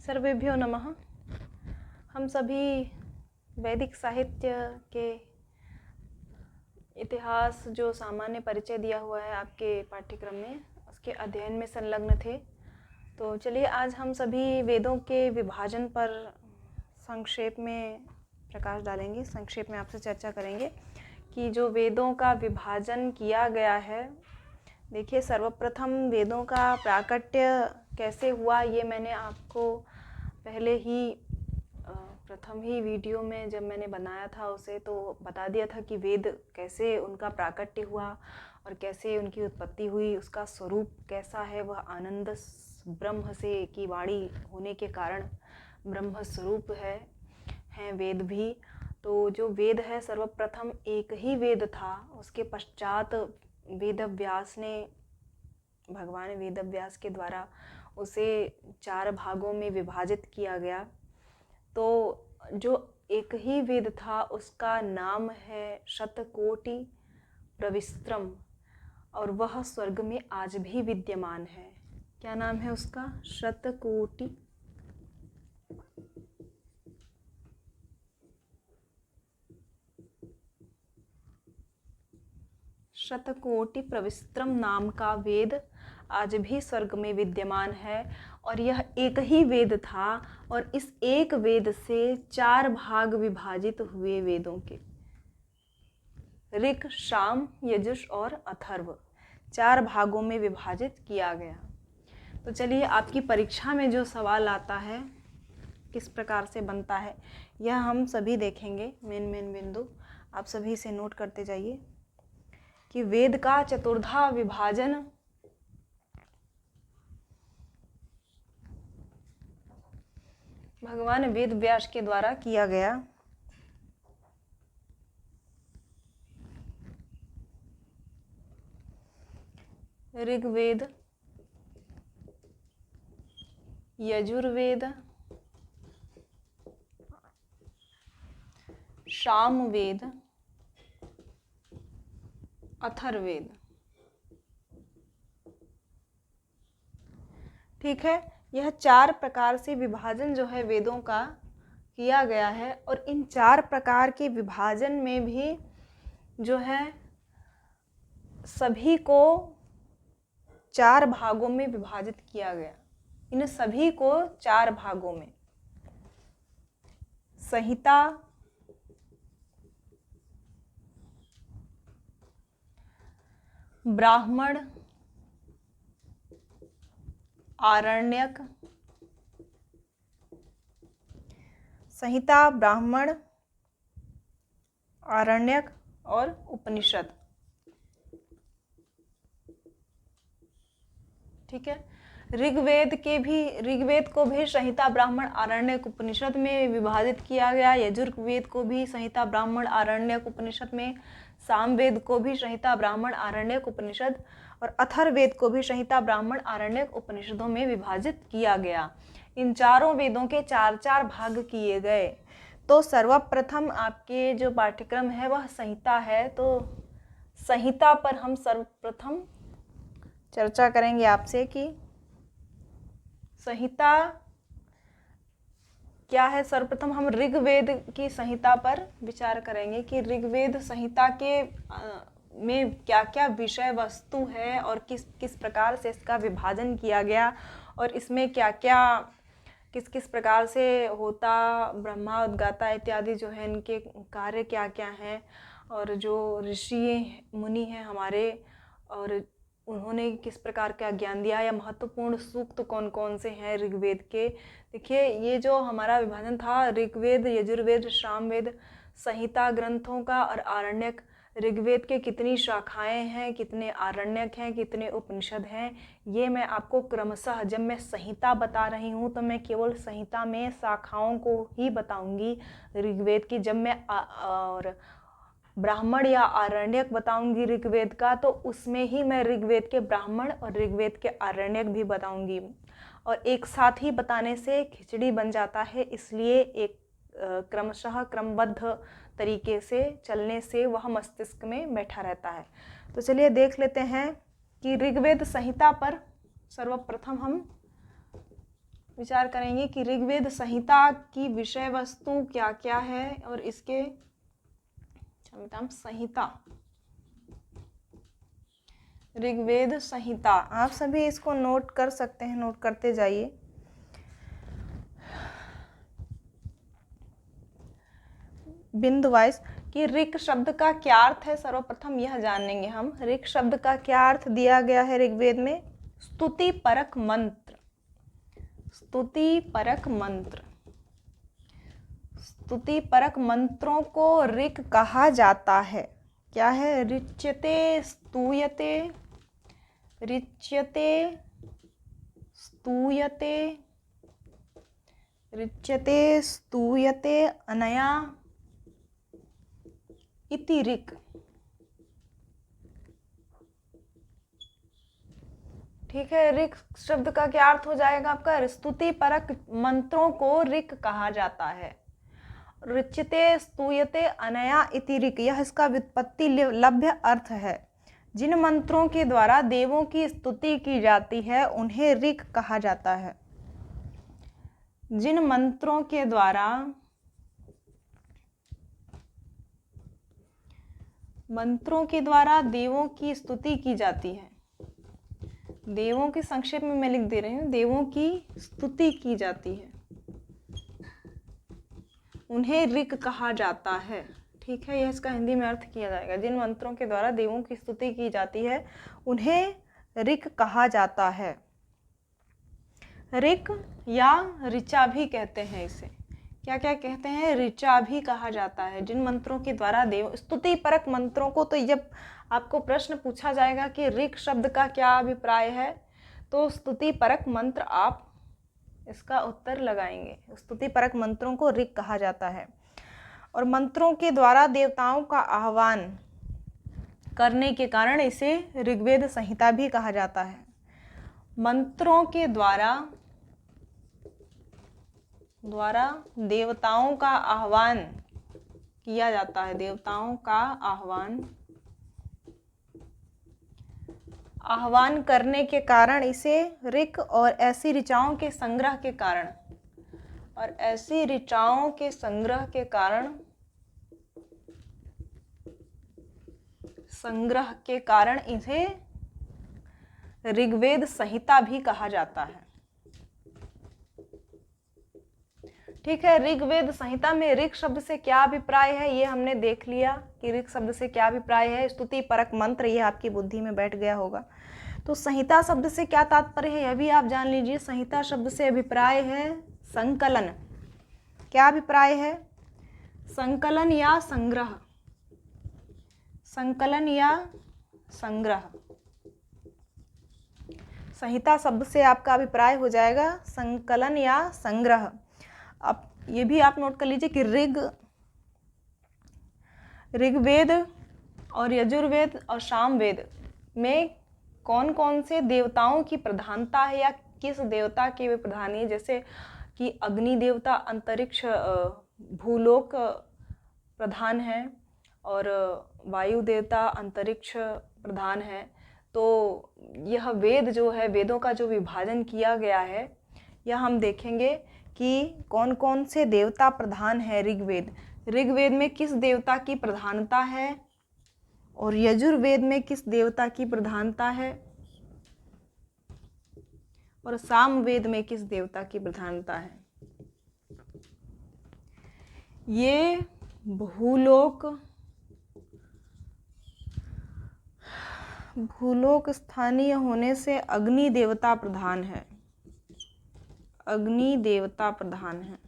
सर्वेभ्यो नमः। हम सभी वैदिक साहित्य के इतिहास जो सामान्य परिचय दिया हुआ है आपके पाठ्यक्रम में, उसके अध्ययन में संलग्न थे। तो चलिए आज हम सभी वेदों के विभाजन पर संक्षेप में प्रकाश डालेंगे। संक्षेप में आपसे चर्चा करेंगे कि जो वेदों का विभाजन किया गया है। देखिए, सर्वप्रथम वेदों का प्राकट्य कैसे हुआ ये मैंने आपको पहले ही प्रथम ही वीडियो में जब मैंने बनाया था उसे तो बता दिया था कि वेद कैसे उनका प्राकट्य हुआ और कैसे उनकी उत्पत्ति हुई, उसका स्वरूप कैसा है। वह आनंद ब्रह्म से की वाणी होने के कारण ब्रह्म स्वरूप हैं वेद भी। तो जो वेद है सर्वप्रथम एक ही वेद था। उसके पश्चात वेदव्यास ने, भगवान वेदव्यास के द्वारा उसे 4 भागों में विभाजित किया गया। तो जो एक ही वेद था उसका नाम है शतकोटि प्रविस्त्रम और वह स्वर्ग में आज भी विद्यमान है। क्या नाम है उसका? शतकोटि प्रविस्त्रम नाम का वेद आज भी स्वर्ग में विद्यमान है। और यह एक ही वेद था और इस एक वेद से 4 भाग विभाजित हुए वेदों के, ऋक्, साम, यजुष और अथर्व, 4 भागों में विभाजित किया गया। तो चलिए आपकी परीक्षा में जो सवाल आता है किस प्रकार से बनता है यह हम सभी देखेंगे। मेन बिंदु आप सभी से नोट करते जाइए कि वेद का चतुर्धा विभाजन भगवान वेद व्यास के द्वारा किया गया। ऋग्वेद, यजुर्वेद, सामवेद, अथर्ववेद। ठीक है, यह 4 प्रकार से विभाजन जो है वेदों का किया गया है। और इन 4 प्रकार के विभाजन में भी जो है सभी को 4 भागों में विभाजित किया गया। इन सभी को 4 भागों में संहिता, ब्राह्मण, आरण्यक, संहिता, ब्राह्मण, आरण्यक और उपनिषद। ठीक है, ऋग्वेद को भी संहिता, ब्राह्मण, आरण्यक, उपनिषद में विभाजित किया गया। यजुर्वेद को भी संहिता, ब्राह्मण, आरण्यक, उपनिषद में, सामवेद को भी संहिता, ब्राह्मण, आरण्यक, उपनिषद और अथर्ववेद को भी संहिता, ब्राह्मण, आरण्यक, उपनिषदों में विभाजित किया गया। इन चारों वेदों के 4-4 भाग किए गए। तो सर्वप्रथम आपके जो पाठ्यक्रम है वह संहिता है। तो संहिता पर हम सर्वप्रथम चर्चा करेंगे आपसे कि संहिता क्या है। सर्वप्रथम हम ऋग्वेद की संहिता पर विचार करेंगे कि ऋग्वेद संहिता के में क्या क्या विषय वस्तु है और किस प्रकार से इसका विभाजन किया गया और इसमें क्या क्या किस प्रकार से होता, ब्रह्मा, उद्गाता इत्यादि जो है इनके कार्य क्या क्या हैं और जो ऋषि मुनि हैं हमारे और उन्होंने किस प्रकार का ज्ञान दिया या महत्वपूर्ण सूक्त कौन कौन से हैं ऋग्वेद के। देखिए, ये जो हमारा विभाजन था ऋग्वेद, यजुर्वेद, सामवेद, संहिता ग्रंथों का और आरण्यक। ऋग्वेद के कितनी शाखाएं हैं, कितने आरण्यक हैं, कितने उपनिषद हैं, ये मैं आपको क्रमशः, जब मैं संहिता बता रही हूँ तो मैं केवल संहिता में शाखाओं को ही बताऊंगी ऋग्वेद की। जब मैं और ब्राह्मण या आरण्यक बताऊंगी ऋग्वेद का तो उसमें ही मैं ऋग्वेद के ब्राह्मण और ऋग्वेद के आरण्यक भी बताऊंगी। और एक साथ ही बताने से खिचड़ी बन जाता है, इसलिए एक क्रमशः क्रमबद्ध तरीके से चलने से वह मस्तिष्क में बैठा रहता है। तो चलिए देख लेते हैं कि ऋग्वेद संहिता पर सर्वप्रथम हम विचार करेंगे कि ऋग्वेद संहिता की विषय वस्तु क्या क्या है और इसके क्षमता संहिता, ऋग्वेद संहिता। आप सभी इसको नोट कर सकते हैं, नोट करते जाइए। बिंदु वाइज कि ऋक शब्द का क्या अर्थ है, सर्वप्रथम यह जानेंगे हम। ऋक शब्द का क्या अर्थ दिया गया है ऋग्वेद में? स्तुति परक मंत्र, स्तुति परक मंत्र। स्तुति परक मंत्रों को ऋक कहा जाता है। क्या है? ऋच्यते स्तूयते, ऋच्यते स्तूयते, ऋच्यते स्तूयते अनया इति ऋक्। ठीक है, ऋक् शब्द का क्या अर्थ हो जाएगा आपका? स्तुति परक मंत्रों को ऋक् कहा जाता है। ऋच्यते स्तूयते अनया इति ऋक्, यह इसका व्युत्पत्ति लभ्य अर्थ है। जिन मंत्रों के द्वारा देवों की स्तुति की जाती है उन्हें ऋक् कहा जाता है। जिन मंत्रों के द्वारा देवों की स्तुति की जाती है, देवों की संक्षेप में मैं लिख दे रही हूँ, देवों की स्तुति की जाती है, उन्हें ऋक् कहा जाता है। ठीक है, यह इसका हिंदी में अर्थ किया जाएगा। जिन मंत्रों के द्वारा देवों की स्तुति की जाती है उन्हें ऋक् कहा जाता है। ऋक् या ऋचा भी कहते हैं इसे। क्या क्या कहते हैं? ऋचा भी कहा जाता है। जिन मंत्रों के द्वारा देव स्तुति परक मंत्रों को, तो जब आपको प्रश्न पूछा जाएगा कि ऋक् शब्द का क्या अभिप्राय है, तो स्तुति परक मंत्र आप इसका उत्तर लगाएंगे। स्तुति परक मंत्रों को ऋक् कहा जाता है। और मंत्रों के द्वारा देवताओं का आह्वान करने के कारण इसे ऋग्वेद संहिता भी कहा जाता है। मंत्रों के द्वारा देवताओं का आह्वान किया जाता है, देवताओं का आह्वान करने के कारण इसे ऋक्, और ऐसी ऋचाओं के संग्रह के कारण इसे ऋग्वेद संहिता भी कहा जाता है। ठीक है, ऋग्वेद संहिता में ऋक् शब्द से क्या अभिप्राय है ये हमने देख लिया कि ऋक् शब्द से क्या अभिप्राय है। स्तुति परक मंत्र, ये आपकी बुद्धि में बैठ गया होगा। तो संहिता शब्द से क्या तात्पर्य है यह भी आप जान लीजिए। संहिता शब्द से अभिप्राय है संकलन। क्या अभिप्राय है? संकलन या संग्रह, संकलन या संग्रह। संहिता शब्द से आपका अभिप्राय हो जाएगा संकलन या संग्रह। अब ये भी आप नोट कर लीजिए कि ऋग्वेद और यजुर्वेद और सामवेद में कौन कौन से देवताओं की प्रधानता है या किस देवता की वे प्रधान है। जैसे कि अग्नि देवता अंतरिक्ष भूलोक प्रधान है और वायु देवता अंतरिक्ष प्रधान है। तो यह वेद जो है, वेदों का जो विभाजन किया गया है, यह हम देखेंगे कि कौन कौन से देवता प्रधान है। ऋग्वेद में किस देवता की प्रधानता है और यजुर्वेद में किस देवता की प्रधानता है और सामवेद में किस देवता की प्रधानता है। ये भूलोक स्थानीय होने से अग्नि देवता प्रधान है, अग्नि देवता प्रधान है।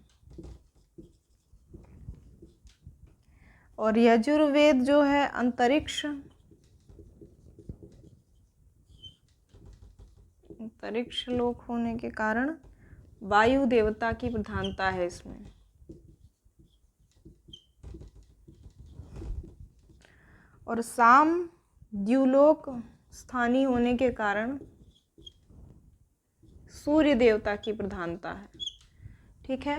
और यजुर्वेद जो है अंतरिक्ष लोक होने के कारण वायु देवता की प्रधानता है इसमें। और साम द्युलोक स्थानीय होने के कारण सूर्य देवता की प्रधानता है। ठीक है,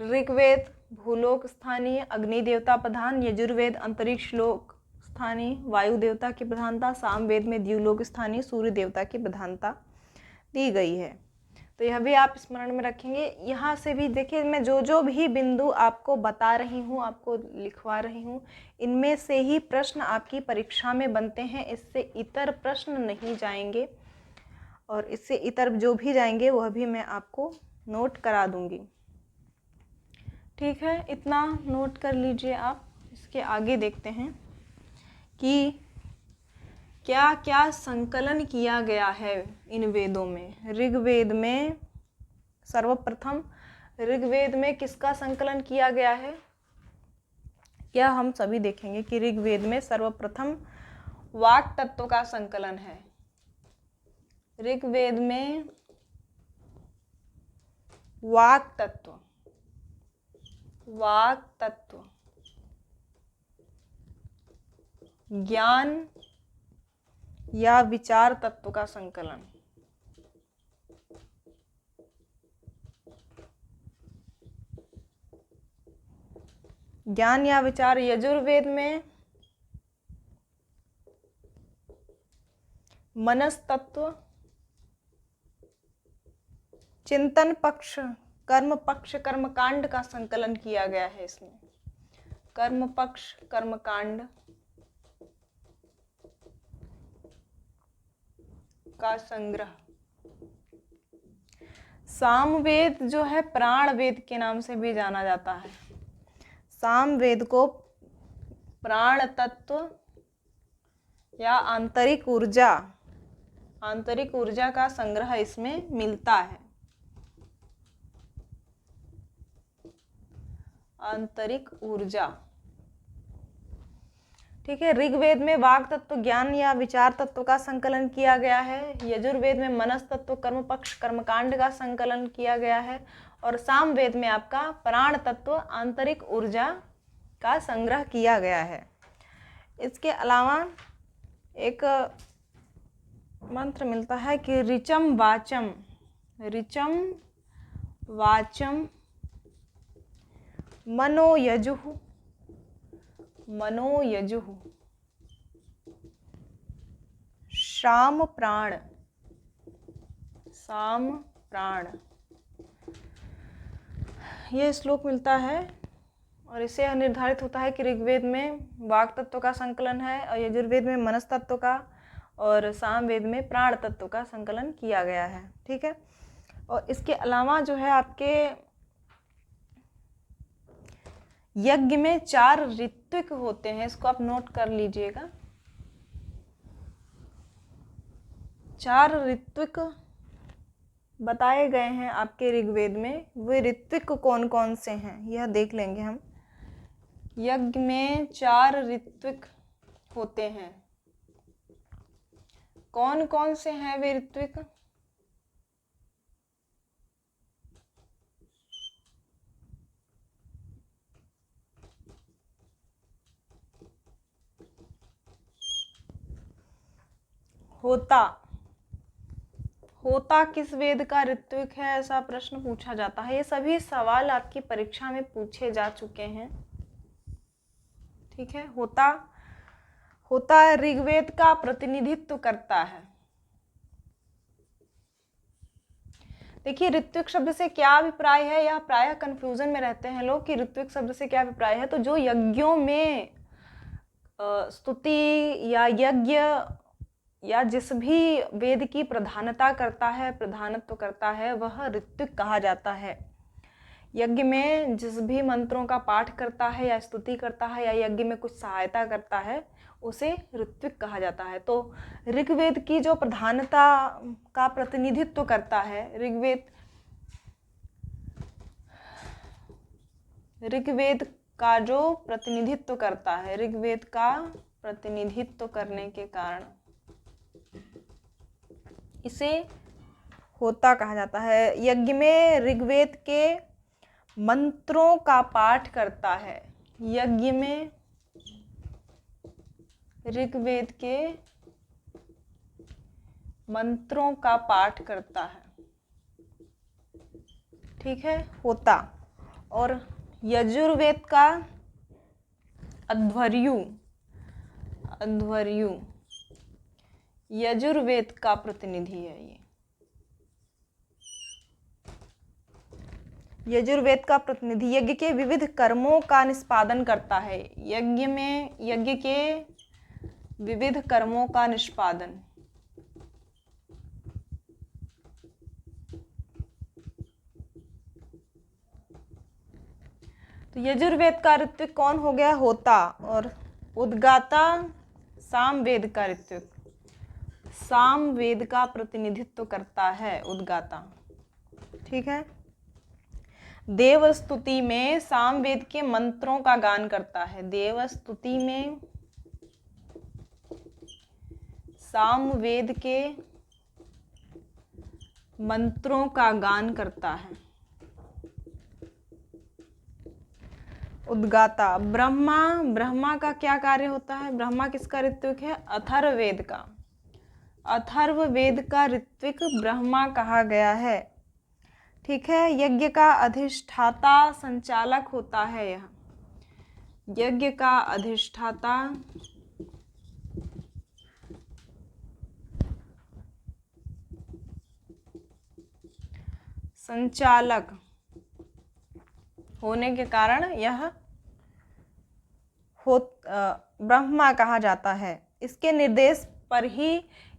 ऋग्वेद भूलोक स्थानीय, अग्नि देवता प्रधान, यजुर्वेद अंतरिक्ष लोक स्थानीय, वायु देवता की प्रधानता, सामवेद में द्युलोक स्थानीय, सूर्य देवता की प्रधानता दी गई है। तो यह भी आप स्मरण में रखेंगे। यहाँ से भी देखिए, मैं जो जो भी बिंदु आपको बता रही हूँ, आपको लिखवा रही हूँ, इनमें से ही प्रश्न आपकी परीक्षा में बनते हैं, इससे इतर प्रश्न नहीं जाएंगे, और इससे इतर जो भी जाएंगे वह भी मैं आपको नोट करा दूंगी। ठीक है, इतना नोट कर लीजिए आप। इसके आगे देखते हैं कि क्या क्या संकलन किया गया है इन वेदों में। ऋग्वेद में सर्वप्रथम, ऋग्वेद में किसका संकलन किया गया है, यह हम सभी देखेंगे कि ऋग्वेद में सर्वप्रथम वाक तत्व का संकलन है। ऋग्वेद में वाक तत्व, वाक तत्व, ज्ञान या विचार तत्व का संकलन। ज्ञान या विचार। यजुर्वेद में मनस तत्व, चिंतन पक्ष, कर्म पक्ष, कर्मकांड का संकलन किया गया है इसमें। कर्म पक्ष, कर्मकांड का संग्रह। सामवेद जो है प्राण वेद के नाम से भी जाना जाता है। सामवेद को प्राण तत्व या आंतरिक ऊर्जा, आंतरिक ऊर्जा का संग्रह इसमें मिलता है। आंतरिक ऊर्जा, ठीक है। ऋग्वेद में वाक तत्व, ज्ञान या विचार तत्व का संकलन किया गया है। यजुर्वेद में मनस तत्व, कर्म पक्ष, कर्मकांड का संकलन किया गया है। और सामवेद में आपका प्राण तत्व, आंतरिक ऊर्जा का संग्रह किया गया है। इसके अलावा एक मंत्र मिलता है कि ऋचम वाचम, ऋचम वाचम मनोयजुः, मनोयजुः शाम प्राण, साम प्राण, यह श्लोक मिलता है। और इससे यह निर्धारित होता है कि ऋग्वेद में वाक तत्व का संकलन है, और यजुर्वेद में मनस तत्व का, और सामवेद में प्राण तत्व का संकलन किया गया है। ठीक है। और इसके अलावा जो है आपके यज्ञ में 4 ऋत्विक होते हैं, इसको आप नोट कर लीजिएगा। 4 ऋत्विक बताए गए हैं आपके ऋग्वेद में। वे ऋत्विक कौन कौन से हैं यह देख लेंगे हम। यज्ञ में 4 ऋत्विक होते हैं। कौन कौन से हैं वे ऋत्विक? होता, होता किस वेद का ऋत्विक है, ऐसा प्रश्न पूछा जाता है। ये सभी सवाल आपकी परीक्षा में पूछे जा चुके हैं। ठीक है। होता, होता ऋग्वेद का प्रतिनिधित्व करता है। देखिए ऋत्विक शब्द से क्या अभिप्राय है, यह प्रायः कंफ्यूजन में रहते हैं लोग कि ऋत्विक शब्द से क्या अभिप्राय है। तो जो यज्ञों में स्तुति या यज्ञ या जिस भी वेद की प्रधानता करता है, प्रधानत्व करता है, वह ऋत्विक कहा जाता है। यज्ञ में जिस भी मंत्रों का पाठ करता है या स्तुति करता है या यज्ञ में कुछ सहायता करता है, उसे ऋत्विक कहा जाता है। तो ऋग्वेद की जो प्रधानता का प्रतिनिधित्व करता है, ऋग्वेद का जो प्रतिनिधित्व करता है, ऋग्वेद का प्रतिनिधित्व करने के कारण इसे होता कहा जाता है। यज्ञ में ऋग्वेद के मंत्रों का पाठ करता है। यज्ञ में ऋग्वेद के मंत्रों का पाठ करता है। ठीक है, होता। और यजुर्वेद का अध्वर्यु, अध्वर्यु यजुर्वेद का प्रतिनिधि है। ये यजुर्वेद का प्रतिनिधि यज्ञ के विविध कर्मों का निष्पादन करता है। यज्ञ के विविध कर्मों का निष्पादन। तो यजुर्वेद का ऋत्विक कौन हो गया? होता। और उद्गाता सामवेद का ऋत्विक। सामवेद का प्रतिनिधित्व करता है उद्गाता। ठीक है। देवस्तुति में सामवेद के मंत्रों का गान करता है। देवस्तुति में सामवेद के मंत्रों का गान करता है उद्गाता। ब्रह्मा का क्या कार्य होता है? ब्रह्मा किसका ऋत्विक है? अथर्ववेद का। अथर्ववेद का ऋत्विक ब्रह्मा कहा गया है। ठीक है। यज्ञ का अधिष्ठाता संचालक होता है। यह यज्ञ का अधिष्ठाता संचालक होने के कारण यह ब्रह्मा कहा जाता है। इसके निर्देश पर ही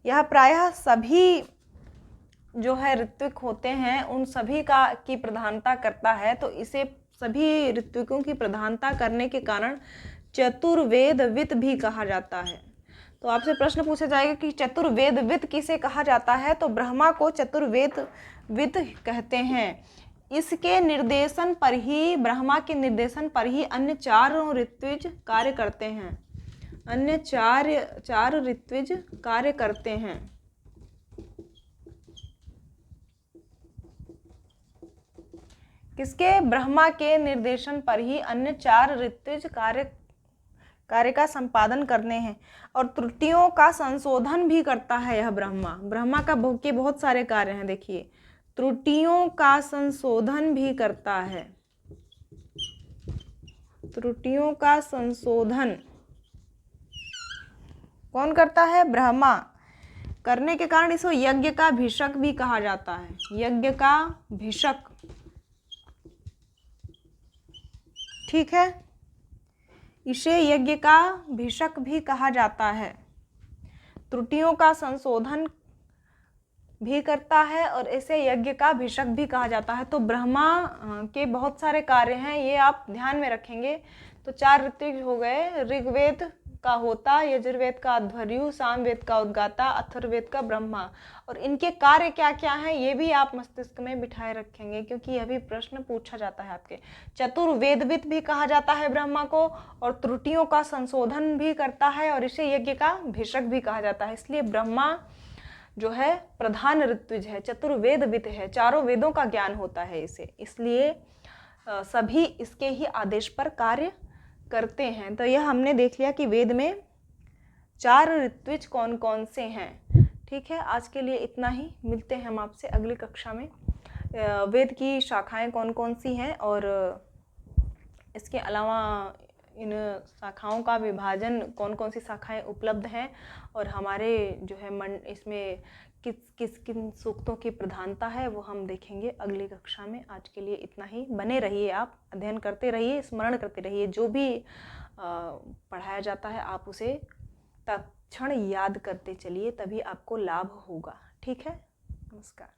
यह प्रायः सभी जो है ऋत्विक होते हैं उन सभी की प्रधानता करता है। तो इसे सभी ऋत्विकों की प्रधानता करने के कारण चतुर्वेदविद भी कहा जाता है। तो आपसे प्रश्न पूछा जाएगा कि चतुर्वेदविद किसे कहा जाता है? तो ब्रह्मा को चतुर्वेदविद कहते हैं। इसके निर्देशन पर ही, ब्रह्मा के निर्देशन पर ही अन्य चारों ऋत्विज कार्य करते हैं। अन्य चार ऋत्विज कार्य करते हैं। किसके? ब्रह्मा के निर्देशन पर ही अन्य चार ऋत्विज कार्य का संपादन करने हैं और त्रुटियों का संशोधन भी करता है यह ब्रह्मा का के बहुत सारे कार्य हैं। देखिए, त्रुटियों का संशोधन भी करता है। त्रुटियों का संशोधन कौन करता है? ब्रह्मा। करने के कारण इसको यज्ञ का भिषक भी कहा जाता है। यज्ञ का भिषक। ठीक है। इसे यज्ञ का भिषक भी कहा जाता है। त्रुटियों का संशोधन भी करता है और इसे यज्ञ का भिषक भी कहा जाता है। तो ब्रह्मा के बहुत सारे कार्य हैं, ये आप ध्यान में रखेंगे। तो चार ऋत्विज हो गए। ऋग्वेद का होता, यजुर्वेद का अध्वर्यु, सामवेद का उद्गाता, अथर्ववेद का ब्रह्मा। और इनके कार्य क्या क्या हैं ये भी आप मस्तिष्क में बिठाए रखेंगे, क्योंकि यह भी प्रश्न पूछा जाता है आपके। चतुर्वेदविद भी कहा जाता है ब्रह्मा को, और त्रुटियों का संशोधन भी करता है, और इसे यज्ञ का भिषक भी कहा जाता है। इसलिए ब्रह्मा जो है प्रधान ऋत्विज है, चतुर्वेदविद है, चारों वेदों का ज्ञान होता है इसे। इसलिए सभी इसके ही आदेश पर कार्य करते हैं। तो यह हमने देख लिया कि वेद में चार ऋत्विज कौन कौन से हैं। ठीक है, आज के लिए इतना ही। मिलते हैं हम आपसे अगली कक्षा में। वेद की शाखाएं कौन कौन सी हैं और इसके अलावा इन शाखाओं का विभाजन, कौन कौन सी शाखाएं उपलब्ध हैं, और हमारे जो है इसमें किन सूक्तों की प्रधानता है वो हम देखेंगे अगली कक्षा में। आज के लिए इतना ही। बने रहिए, आप अध्ययन करते रहिए, स्मरण करते रहिए। जो भी पढ़ाया जाता है आप उसे तत्क्षण याद करते चलिए, तभी आपको लाभ होगा। ठीक है, नमस्कार।